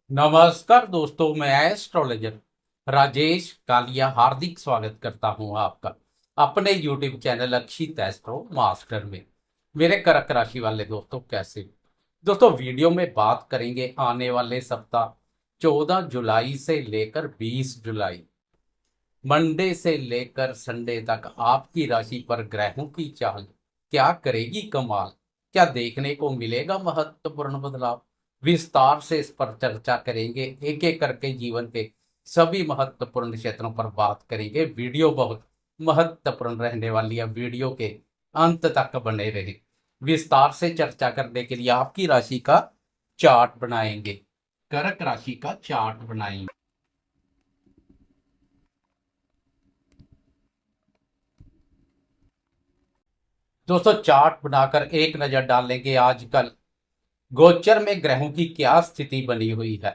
नमस्कार दोस्तों, मैं एस्ट्रोलॉजर राजेश कालिया हार्दिक स्वागत करता हूं आपका अपने YouTube चैनल अक्षित एस्ट्रो मास्टर में। मेरे कर्क राशि वाले दोस्तों, कैसे हो? दोस्तों, वीडियो में बात करेंगे आने वाले सप्ताह 14 जुलाई से लेकर 20 जुलाई, मंडे से लेकर संडे तक आपकी राशि पर ग्रहों की चाल क्या करेगी कमाल। क्या देखने को मिलेगा महत्वपूर्ण बदलाव? विस्तार से इस पर चर्चा करेंगे। एक एक करके जीवन के सभी महत्वपूर्ण क्षेत्रों पर बात करेंगे। वीडियो बहुत महत्वपूर्ण रहने वाली है, वीडियो के अंत तक बने रहे। विस्तार से चर्चा करने के लिए आपकी राशि का चार्ट बनाएंगे, कर्क राशि का चार्ट बनाएंगे। दोस्तों, चार्ट बनाकर एक नजर डालेंगे आजकल गोचर में ग्रहों की क्या स्थिति बनी हुई है।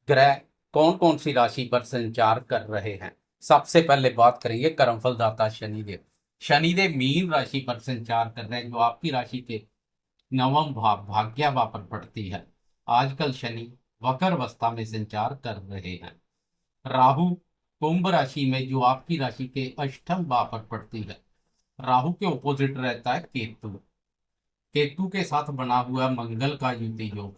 ग्रह कौन कौन सी राशि पर संचार कर रहे हैं। सबसे पहले बात करेंगे कर्मफल दाता शनिदेव। शनिदेव मीन राशि पर संचार कर रहे हैं, जो आपकी राशि के नवम भाव भाग्य भाव पर पड़ती है। आजकल शनि वक्र अवस्था में संचार कर रहे हैं। राहु कुंभ राशि में, जो आपकी राशि के अष्टम भाव पर पड़ती है। राहु के ऑपोजिट रहता है केतु। केतु के साथ बना हुआ मंगल का युति योग,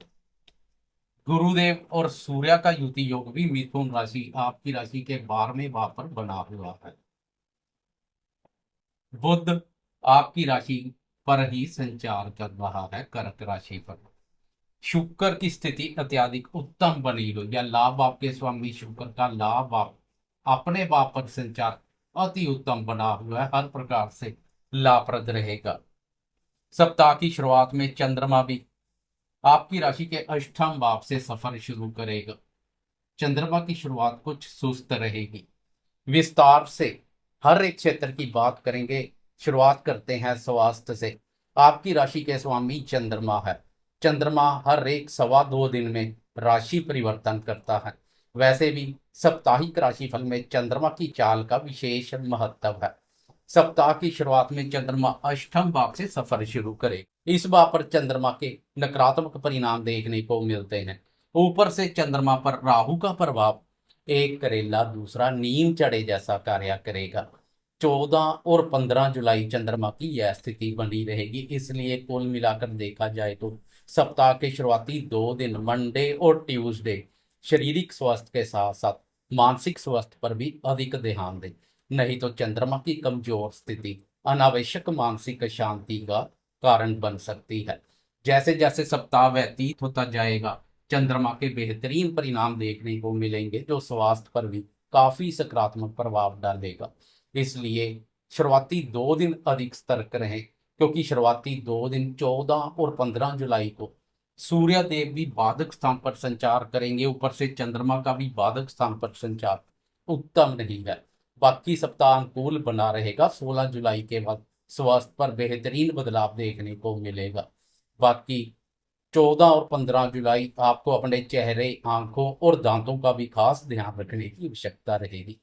गुरुदेव और सूर्य का युति योग भी मिथुन राशि आपकी राशि के 12वें भाव पर बना हुआ है। बुध आपकी राशि पर ही संचार कर रहा है, कर्क राशि पर। शुक्र की स्थिति अत्यधिक उत्तम बनी हुई है। लाभ आपके स्वामी शुक्र का लाभ आप अपने भाव पर संचार अति उत्तम बना हुआ है, हर प्रकार से लाभप्रद रहेगा। सप्ताह की शुरुआत में चंद्रमा भी आपकी राशि के अष्टम भाव से सफर शुरू करेगा। चंद्रमा की शुरुआत कुछ सुस्त रहेगी। विस्तार से हर एक क्षेत्र की बात करेंगे। शुरुआत करते हैं स्वास्थ्य से। आपकी राशि के स्वामी चंद्रमा है। चंद्रमा हर एक 2.25 दिन में राशि परिवर्तन करता है। वैसे भी साप्ताहिक राशिफल में चंद्रमा की चाल का विशेष महत्व है। सप्ताह की शुरुआत में चंद्रमा अष्टम भाव से सफर शुरू करे। इस बार पर चंद्रमा के नकारात्मक परिणाम देखने को मिलते हैं। ऊपर से चंद्रमा पर राहु का प्रभाव एक करेला दूसरा नीम चढ़े जैसा कार्य करेगा। 14 और 15 जुलाई चंद्रमा की यह स्थिति बनी रहेगी। इसलिए कुल मिलाकर देखा जाए तो सप्ताह के शुरुआती 2 दिन मंडे और ट्यूसडे शारीरिक स्वास्थ्य के साथ साथ मानसिक स्वास्थ्य पर भी अधिक ध्यान दें। नहीं तो चंद्रमा की कमजोर स्थिति अनावश्यक मानसिक अशांति का कारण बन सकती है। जैसे जैसे सप्ताह व्यतीत होता जाएगा, चंद्रमा के बेहतरीन परिणाम देखने को मिलेंगे, जो स्वास्थ्य पर भी काफी सकारात्मक प्रभाव डालेगा। इसलिए शुरुआती 2 दिन अधिक सतर्क रहें, क्योंकि शुरुआती 2 दिन 14 और 15 जुलाई को सूर्य देव भी बाधक स्थान पर संचार करेंगे। ऊपर से चंद्रमा का भी बाधक स्थान पर संचार उत्तम नहीं है। बाकी सप्ताह अनुकूल बना रहेगा। 16 जुलाई के बाद स्वास्थ्य पर बेहतरीन बदलाव देखने को मिलेगा। बाकी 14 और 15 जुलाई आपको अपने चेहरे, आंखों और दांतों का भी खास ध्यान रखने की आवश्यकता रहेगी।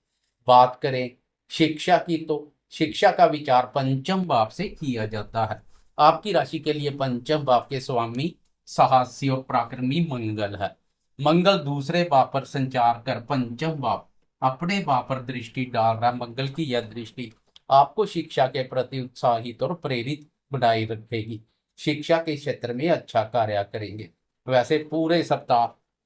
बात करें शिक्षा की, तो शिक्षा का विचार पंचम भाव से किया जाता है। आपकी राशि के लिए पंचम भाव के स्वामी साहसी और पराक्रमी मंगल है। मंगल दूसरे भाव पर संचार कर पंचम भाव अपने भाव पर दृष्टि डाल रहा है। मंगल की यह दृष्टि आपको शिक्षा के प्रति उत्साहित और प्रेरित बनाए रखेगी। शिक्षा के क्षेत्र में अच्छा कार्य करेंगे। वैसे पूरे सप्ताह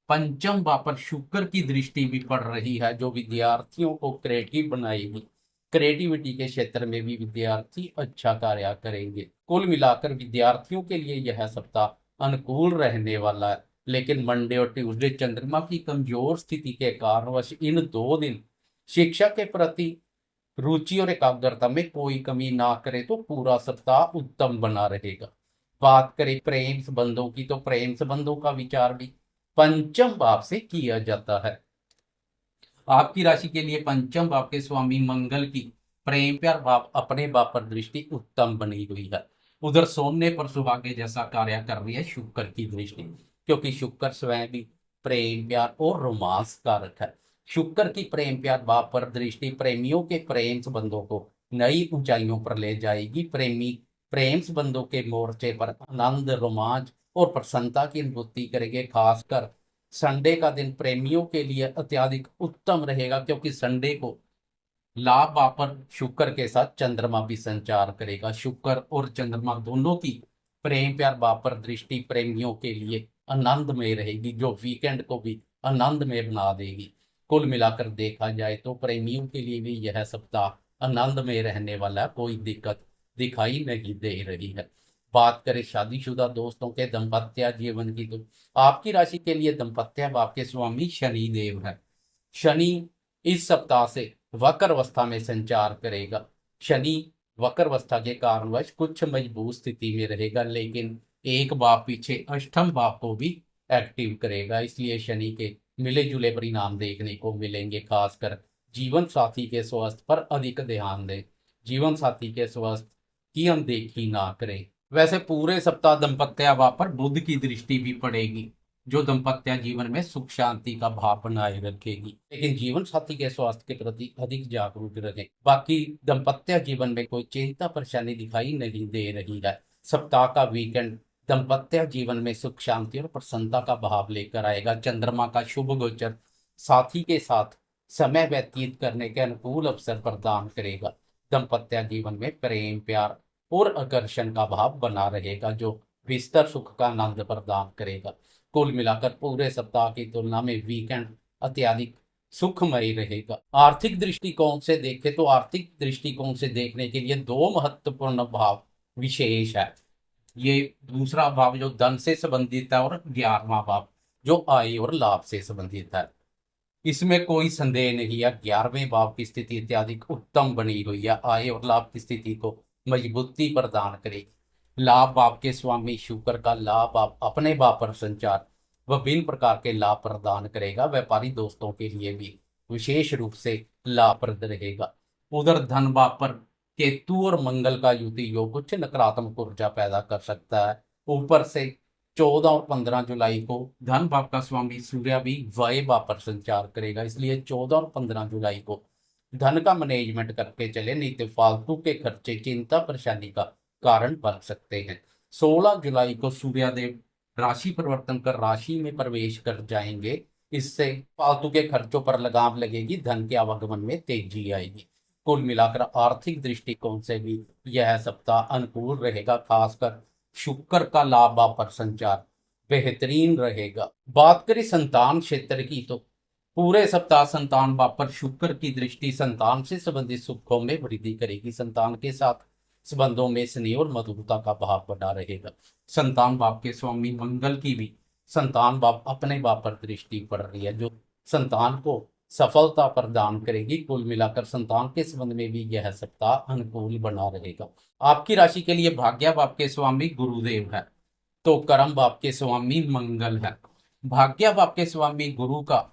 पंचम भाव पर शुक्र की दृष्टि भी पड़ रही है, जो विद्यार्थियों को क्रिएटिव बनाएगी। क्रिएटिविटी के क्षेत्र में भी विद्यार्थी अच्छा कार्य करेंगे। कुल मिलाकर विद्यार्थियों के लिए यह सप्ताह अनुकूल रहने वाला है। लेकिन मंडे और ट्यूसडे चंद्रमा की कमजोर स्थिति के कारणवश इन 2 दिन शिक्षा के प्रति रुचि और एकाग्रता में कोई कमी ना करे तो पूरा सप्ताह उत्तम बना रहेगा। बात करें प्रेम संबंधों की, तो प्रेम संबंधों का विचार भी पंचम भाव से किया जाता है। आपकी राशि के लिए पंचम भाव के स्वामी मंगल की प्रेम प्यार भाव अपने भाव पर दृष्टि उत्तम बनी हुई है। उधर सोने पर सुहागे जैसा कार्य कर रही है शुक्र की दृष्टि, क्योंकि शुक्र स्वयं भी प्रेम प्यार और रोमांस कारक है। शुक्र की प्रेम प्यार भाव पर दृष्टि प्रेमियों के प्रेम संबंधों को नई ऊंचाइयों पर ले जाएगी। प्रेमी प्रेम संबंधों के मोर्चे पर आनंद, रोमांच और प्रसन्नता की अनुभूति करेंगे। खासकर संडे का दिन प्रेमियों के लिए अत्यधिक उत्तम रहेगा, क्योंकि संडे को लाभ भाव पर शुक्र के साथ चंद्रमा भी संचार करेगा। शुक्र और चंद्रमा दोनों की प्रेम प्यार भाव पर दृष्टि प्रेमियों के लिए आनंदमय रहेगी, जो वीकेंड को भी आनंदमय बना देगी। कुल मिलाकर देखा जाए तो प्रेमियों के लिए भी यह सप्ताह आनंदमय रहने वाला है, कोई दिक्कत दिखाई नहीं दे रही है। बात करें शादीशुदा दोस्तों के दाम्पत्य जीवन की, तो आपकी राशि के लिए दाम्पत्य भाव के स्वामी शनि देव है। शनि इस सप्ताह से वक्र अवस्था में संचार करेगा। शनि वक्र अवस्था के कारणवश कुछ मजबूत स्थिति में रहेगा, लेकिन एक भाव पीछे अष्टम भाव को भी एक्टिव करेगा। इसलिए शनि के मिले जुले परिणाम देखने को मिलेंगे। खासकर जीवन साथी के स्वास्थ्य पर अधिक ध्यान दें। जीवन साथी के स्वास्थ्य की अनदेखी ना करें। वैसे पूरे सप्ताह दंपत्य भाव पर बुध की दृष्टि भी पड़ेगी, जो दंपत्य जीवन में सुख शांति का भाव बनाए रखेगी, लेकिन जीवन साथी के स्वास्थ्य के प्रति अधिक जागरूक रहें। बाकी दंपत्य जीवन में कोई चिंता परेशानी दिखाई नहीं दे रही है। सप्ताह का वीकेंड दंपत्य जीवन में सुख शांति और प्रसन्नता का भाव लेकर आएगा। चंद्रमा का शुभ गोचर साथी के साथ समय व्यतीत करने के अनुकूल अवसर प्रदान करेगा। दंपत्य जीवन में प्रेम प्यार और आकर्षण का भाव बना रहेगा, जो विस्तर सुख का आनंद प्रदान करेगा। कुल मिलाकर पूरे सप्ताह की तुलना में वीकेंड अत्यधिक सुखमय रहेगा। आर्थिक दृष्टिकोण से देखें तो आर्थिक दृष्टिकोण से देखने के लिए दो महत्वपूर्ण भाव विशेष है। ये दूसरा भाव जो धन से संबंधित है, और 11वां भाव जो आय और लाभ से संबंधित है। इसमें कोई संदेह नहीं है, 11वें भाव की स्थिति अत्यधिक उत्तम बनी हुई है। आय और लाभ की स्थिति को मजबूती प्रदान करेगी। लाभ भाव के स्वामी शुक्र का लाभ भाव अपने भाव पर संचार विभिन्न प्रकार के लाभ प्रदान करेगा। व्यापारी दोस्तों के लिए भी विशेष रूप से लाभप्रद रहेगा। उधर धन भाव पर केतु और मंगल का युति योग कुछ नकारात्मक ऊर्जा पैदा कर सकता है। ऊपर से 14 और 15 जुलाई को धन भाव का स्वामी सूर्य भी व्यय भाव पर संचार करेगा। इसलिए 14 और 15 जुलाई को धन का मैनेजमेंट करके चले, नहीं तो फालतू के खर्चे चिंता परेशानी का कारण बन सकते हैं। 16 जुलाई को सूर्यदेव राशि परिवर्तन कर राशि में प्रवेश कर जाएंगे। इससे फालतू के खर्चों पर लगाम लगेगी, धन के आवागमन में तेजी आएगी। कुल मिलाकर आर्थिक दृष्टिकोण से भी यह सप्ताह अनुकूल रहेगा। खासकर शुक्र का लाभ भाव पर संचार बेहतरीन रहेगा। बात करें संतान क्षेत्र की, तो पूरे सप्ताह संतान भाव पर शुक्र की दृष्टि संतान से संबंधित सुखों में वृद्धि करेगी। संतान के साथ संबंधों में स्नेह और मधुरता का भाव बना रहेगा। संतान भाव के स्वामी मंगल की भी संतान भाव अपने भाव पर दृष्टि पड़ रही है, जो संतान को सफलता प्रदान करेगी। कुल मिलाकर संतान के संबंध में भी यह सप्ताह अनुकूल बना रहेगा। आपकी राशि के लिए भाग्य भाव के स्वामी गुरुदेव है, तो कर्म भाव के स्वामी मंगल है। भाग्य भाव के स्वामी गुरु का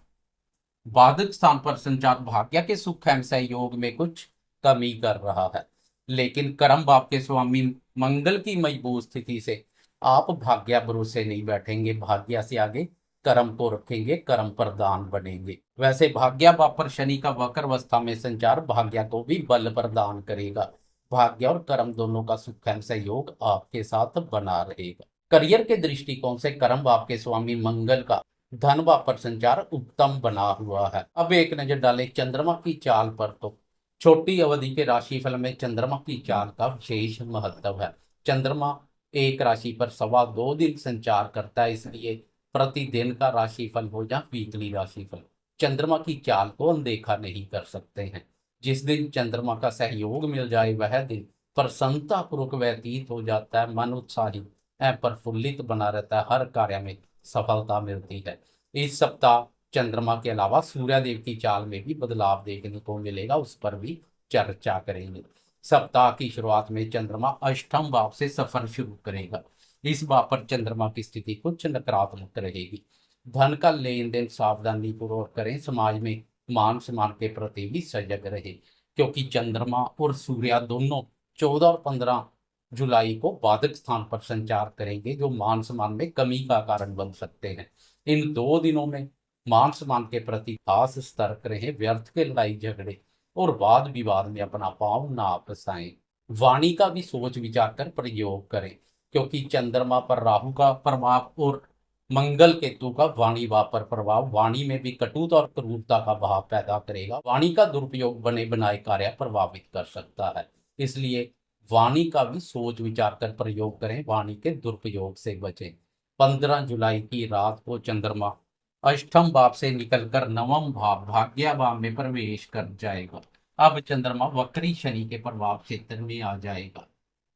बाधक स्थान पर संचार भाग्य के सुख एवं सहयोग में कुछ कमी कर रहा है, लेकिन कर्म भाव के स्वामी मंगल की मजबूत स्थिति से आप भाग्य भरोसे नहीं बैठेंगे। भाग्य से आगे कर्म को रखेंगे, कर्म प्रदान बनेंगे। वैसे भाग्य भाव पर शनि का वक्र अवस्था में संचार भाग्य को भी बल प्रदान करेगा। भाग्य और कर्म दोनों का सुख एवं सहयोग आपके साथ बना रहेगा। करियर के दृष्टिकोण से कर्म भाव के स्वामी मंगल का धन भाव पर संचार उत्तम बना हुआ है। अब एक नजर डालें चंद्रमा की चाल पर, तो छोटी अवधि के राशिफल में चंद्रमा की चाल का विशेष महत्व है। चंद्रमा एक राशि पर 2.25 दिन संचार करता है, इसलिए प्रतिदिन का राशिफल हो या वीकली राशिफल, चंद्रमा की चाल को अनदेखा नहीं कर सकते हैं। जिस दिन चंद्रमा का सहयोग मिल जाए वह दिन प्रसन्नता पूर्वक व्यतीत हो जाता है। मन उत्साही एवं प्रफुल्लित बना रहता है, हर कार्य में सफलता मिलती है। इस सप्ताह चंद्रमा के अलावा सूर्यदेव की चाल में भी बदलाव देखने को मिलेगा, उस पर भी चर्चा करेंगे। सप्ताह की शुरुआत में चंद्रमा अष्टम भाव से सफर शुरू करेगा। इस भाव पर चंद्रमा की स्थिति कुछ नकारात्मक रहेगी। धन का लेन देन सावधानी पूर्वक करें। समाज में मान सम्मान के प्रति भी सजग रहे, क्योंकि चंद्रमा और सूर्य दोनों 14 और 15 जुलाई को बाधक स्थान पर संचार करेंगे, जो मान सम्मान में कमी का कारण बन सकते हैं। इन 2 दिनों में मान सम्मान के प्रति खास सतर्क रहें। व्यर्थ के लड़ाई झगड़े और वाद विवाद में अपना पांव ना फंसाएं। वाणी का भी सोच विचार कर प्रयोग करें, क्योंकि चंद्रमा पर राहु का प्रभाव और मंगल केतु का वाणी वापर प्रभाव वाणी में भी कटुता और क्रूरता का भाव पैदा करेगा। वाणी का दुरुपयोग बने बनाए कार्य प्रभावित कर सकता है, इसलिए वाणी का भी सोच विचार कर प्रयोग करें, वाणी के दुरुपयोग से बचें। 15 जुलाई की रात को चंद्रमा अष्टम भाव से निकलकर नवम भाव भाग्य भाव में प्रवेश कर जाएगा। अब चंद्रमा वक्री शनि के प्रभाव क्षेत्र में आ जाएगा,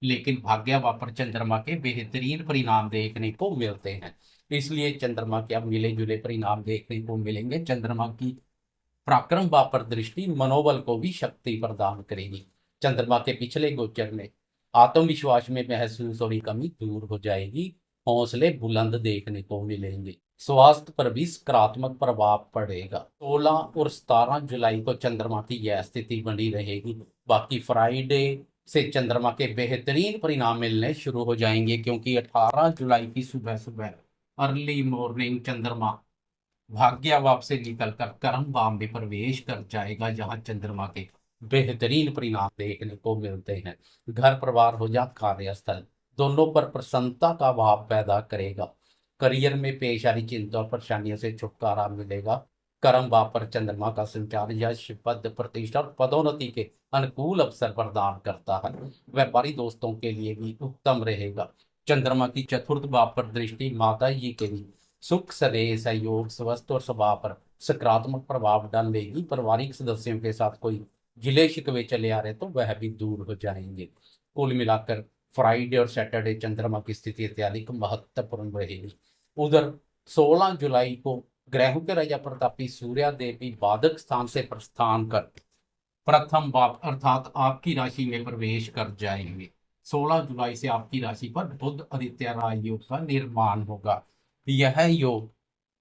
लेकिन भाग्य भाव पर चंद्रमा के बेहतरीन परिणाम देखने को मिलते हैं, इसलिए चंद्रमा के अब मिले जुले परिणाम देखने को मिलेंगे। चंद्रमा की पराक्रम भाव पर दृष्टि मनोबल को भी शक्ति प्रदान करेगी। चंद्रमा के पिछले गोचर में आत्मविश्वास में महसूस हो रही कमी दूर हो जाएगी, हौसले बुलंद देखने को मिलेंगे। स्वास्थ्य पर भी सकारात्मक प्रभाव पड़ेगा। 16 और 17 जुलाई को चंद्रमा की यह स्थिति बनी रहेगी। बाकी फ्राइडे से चंद्रमा के बेहतरीन परिणाम मिलने शुरू हो जाएंगे, क्योंकि 18 जुलाई की सुबह सुबह अर्ली मॉर्निंग चंद्रमा भाग्य भाव से निकलकर कर्म भाव में प्रवेश कर जाएगा, जहां चंद्रमा के बेहतरीन परिणाम देखने को मिलते हैं। घर परिवार हो या कार्यस्थल, दोनों पर प्रसन्नता का भाव पैदा करेगा। करियर में पेश आ रही चिंता और परेशानियों से छुटकारा मिलेगा। कर्म भाव पर चंद्रमा का संचार यश पद प्रतिष्ठा और पदोन्नति के अनुकूल अवसर प्रदान करता है। व्यापारी दोस्तों के लिए भी उत्तम रहेगा। चंद्रमा की चतुर्थ भाव पर दृष्टि माता जी के लिए सुख सदैव सहयोग स्वास्थ्य और स्वभाव पर सकारात्मक प्रभाव डालेगी। पारिवारिक सदस्यों के साथ कोई गिले शिकवे चले आ रहे तो वह भी दूर हो जाएंगे। कुल मिलाकर फ्राइडे और सैटरडे चंद्रमा की स्थिति अत्यधिक महत्वपूर्ण रहेगी। उधर 16 जुलाई को ग्रहों के राजा प्रतापी सूर्य देवी बाधक स्थान से प्रस्थान कर प्रथम भाव अर्थात आपकी राशि में प्रवेश कर जाएंगे। 16 जुलाई से आपकी राशि पर बुध आदित्य राज योग का निर्माण होगा। यह योग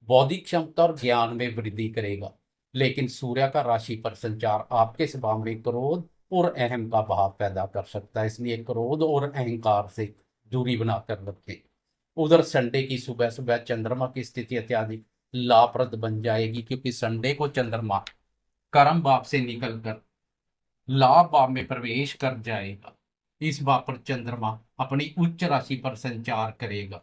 बौद्धिक क्षमता और ज्ञान में वृद्धि करेगा, लेकिन सूर्य का राशि पर संचार आपके स्वभाव में क्रोध और अहम का भाव पैदा कर सकता है, इसलिए क्रोध और अहंकार से दूरी बनाकर रखें। उधर संडे की सुबह सुबह चंद्रमा की स्थिति अत्यधिक लाभप्रद बन जाएगी, क्योंकि संडे को चंद्रमा कर्म भाव से निकलकर लाभ भाव में प्रवेश कर जाएगा। इस भाव पर चंद्रमा अपनी उच्च राशि पर संचार करेगा,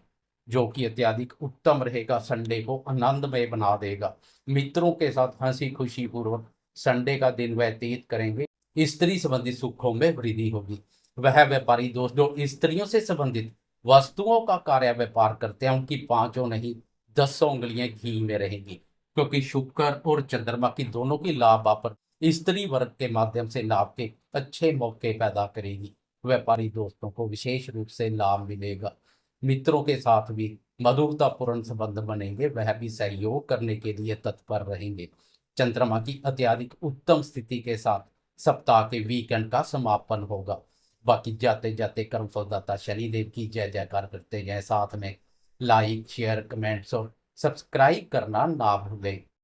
जो कि अत्यधिक उत्तम रहेगा। संडे को आनंदमय बना देगा। मित्रों के साथ हंसी खुशी पूर्वक संडे का दिन व्यतीत करेंगे। स्त्री संबंधित सुखों में वृद्धि होगी। वह व्यापारी दोस्त जो स्त्रियों से संबंधित वस्तुओं का कार्य व्यापार करते हैं, उनकी 5 नहीं 10 उंगलियां घी में रहेंगी, क्योंकि शुक्र और चंद्रमा की दोनों की लाभ पर स्त्री वर्ग के माध्यम से लाभ के अच्छे मौके पैदा करेगी। व्यापारी दोस्तों को विशेष रूप से लाभ मिलेगा। मित्रों के साथ भी मधुरतापूर्ण संबंध बनेंगे, वह भी सहयोग करने के लिए तत्पर रहेंगे। चंद्रमा की अत्यधिक उत्तम स्थिति के साथ सप्ताह के वीकेंड का समापन होगा। बाकी जाते जाते कर्मफलदाता शनिदेव की जय जयकार करते जाएं। साथ में लाइक शेयर कमेंट्स और सब्सक्राइब करना ना भूलें।